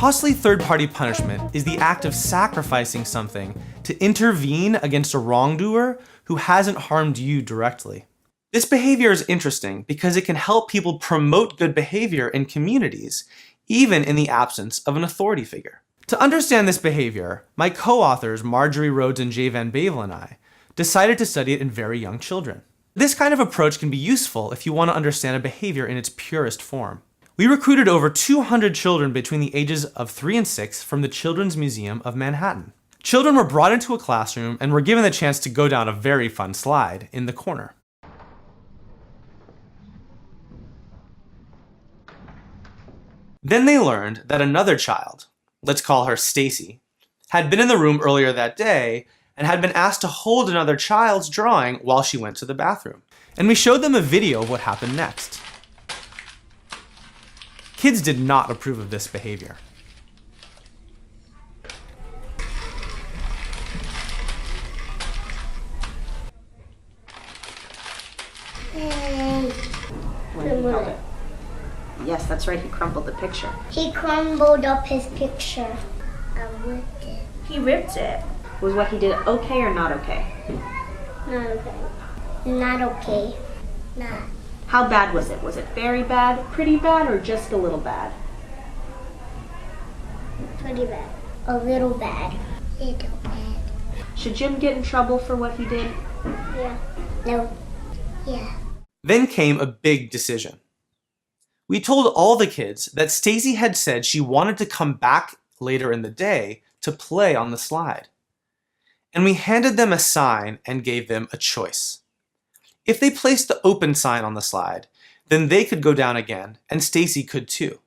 Costly third-party punishment is the act of sacrificing something to intervene against a wrongdoer who hasn't harmed you directly. This behavior is interesting because it can help people promote good behavior in communities, even in the absence of an authority figure. To understand this behavior, my co-authors Marjorie, Rhodes, and Bavel and I decided to study it in very young children. This kind of approach can be useful if you want to understand a behavior in its purest form. We recruited over 200 children between the ages of 3 and 6 from the Children's Museum of Manhattan. Children were brought into a classroom and were given the chance to go down a very fun slide in the corner. Then they learned that another child, let's call her Stacy, had been in the room earlier that day and had been asked to hold another child's drawing while she went to the bathroom. And we showed them a video of what happened next. Kids did not approve of this behavior. When he held it. Yes, that's right, he crumpled the picture. He crumbled up his picture. I ripped it. He ripped it. Was what he did okay or not okay? Not okay. Not okay. Not. How bad was it? Was it very bad, pretty bad, or just a little bad? Pretty bad. A little bad. Little bad. Should Jim get in trouble for what he did? Yeah. No. Yeah. Then came a big decision. We told all the kids that Stacy had said she wanted to come back later in the day to play on the slide. And we handed them a sign and gave them a choice. If they placed the open sign on the slide, then they could go down again, and Stacy could too.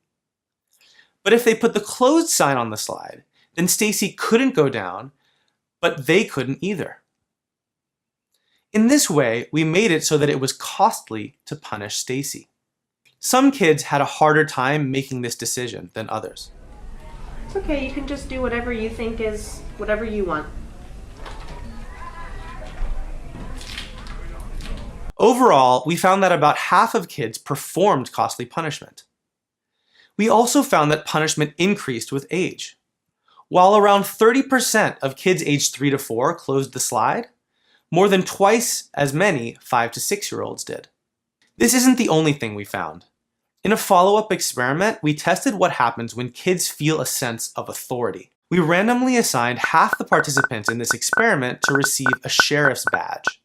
But if they put the closed sign on the slide, then Stacy couldn't go down, but they couldn't either. In this way, we made it so that it was costly to punish Stacy. Some kids had a harder time making this decision than others. It's okay, you can just do whatever you think is whatever you want. Overall, we found that about half of kids performed costly punishment. We also found that punishment increased with age. While around 30% of kids aged 3 to 4 closed the slide, more than twice as many 5 to 6-year-olds did. This isn't the only thing we found. In a follow-up experiment, we tested what happens when kids feel a sense of authority. We randomly assigned half the participants in this experiment to receive a sheriff's badge.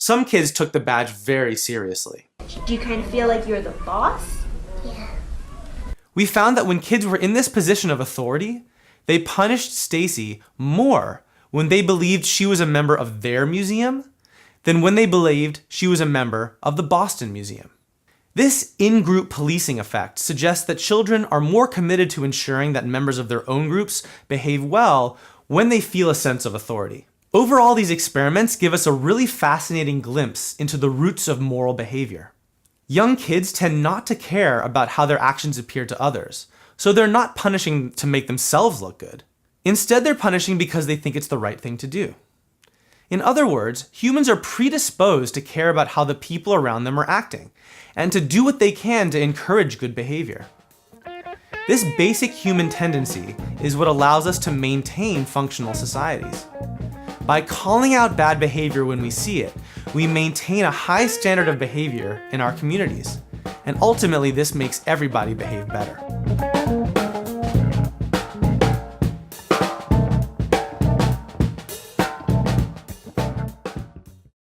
Some kids took the badge very seriously. Do you kind of feel like you're the boss? Yeah. We found that when kids were in this position of authority, they punished Stacy more when they believed she was a member of their museum than when they believed she was a member of the Boston Museum. This in-group policing effect suggests that children are more committed to ensuring that members of their own groups behave well when they feel a sense of authority. Overall, these experiments give us a really fascinating glimpse into the roots of moral behavior. Young kids tend not to care about how their actions appear to others, so they're not punishing to make themselves look good. Instead, they're punishing because they think it's the right thing to do. In other words, humans are predisposed to care about how the people around them are acting, and to do what they can to encourage good behavior. This basic human tendency is what allows us to maintain functional societies. By calling out bad behavior when we see it, we maintain a high standard of behavior in our communities, and ultimately this makes everybody behave better.